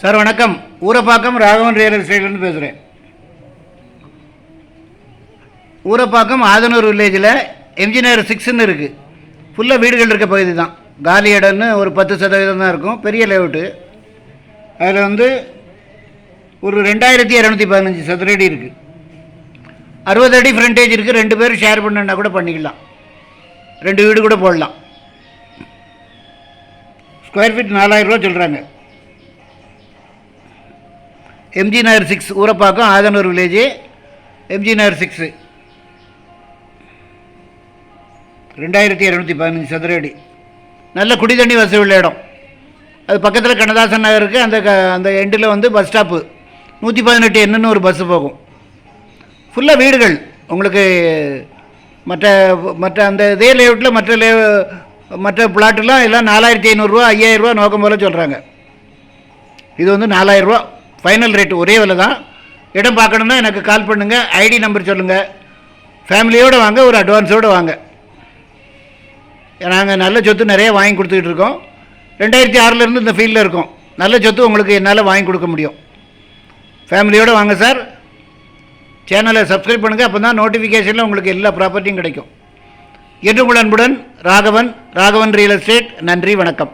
Sir வணக்கம். Urapakkam Raghavan real எஸ்டேட்லேருந்து பேசுகிறேன். ஊரப்பாக்கம் ஆதனூர் வில்லேஜில் எம்ஜிஆர் 6ன்னு இருக்குது. ஃபுல்லாக வீடுகள் இருக்க பகுதி தான். காலி இடம்னு ஒரு 10% தான் இருக்கும். பெரிய லேஅவுட்டு. அதில் ஒரு 2215 சதுரடி இருக்குது. 60 அடி ஃப்ரண்டேஜ் இருக்குது. 2 பேர் ஷேர் பண்ணா கூட பண்ணிக்கலாம். 2 வீடு கூட போடலாம். ஸ்கொயர் ஃபீட் 4000 ரூபா சொல்கிறாங்க. எம்ஜிஆர் 6 ஊரப்பாக்கம் ஆதனூர் வில்லேஜ். எம்ஜிஆர் 6 2215 சதுரடி. நல்ல குடி தண்ணி வசதி உள்ள இடம். அது பக்கத்தில் கண்ணதாசன் நகர் இருக்குது. அந்த எண்டில் பஸ் ஸ்டாப்பு 118 என்னன்னு ஒரு பஸ்ஸு போகும். ஃபுல்லாக வீடுகள் உங்களுக்கு. மற்ற அந்த இதே லேஅவுட்டில் மற்ற பிளாட்டெலாம் எல்லாம் 4500 ரூபா 5000 ரூபா நோக்கம் போல் சொல்கிறாங்க. இது 4000 ரூபா ஃபைனல் ரேட்டு. ஒரே விலை தான். இடம் பார்க்கணுன்னா எனக்கு கால் பண்ணுங்கள். ஐடி நம்பர் சொல்லுங்கள். ஃபேமிலியோடு வாங்க. ஒரு அட்வான்ஸோடு வாங்க. நாங்கள் நல்ல சொத்து நிறைய வாங்கி கொடுத்துக்கிட்டு இருக்கோம். 2006 இந்த ஃபீல்டில் இருக்கோம். நல்ல சொத்து உங்களுக்கு என்னால் வாங்கி கொடுக்க முடியும். ஃபேமிலியோடு வாங்க சார். சேனலை சப்ஸ்கிரைப் பண்ணுங்கள். அப்போ தான் நோட்டிஃபிகேஷனில் உங்களுக்கு எல்லா ப்ராப்பர்ட்டியும் கிடைக்கும். என்று உங்கள் அன்புடன் ராகவன் ரியல் எஸ்டேட். நன்றி, வணக்கம்.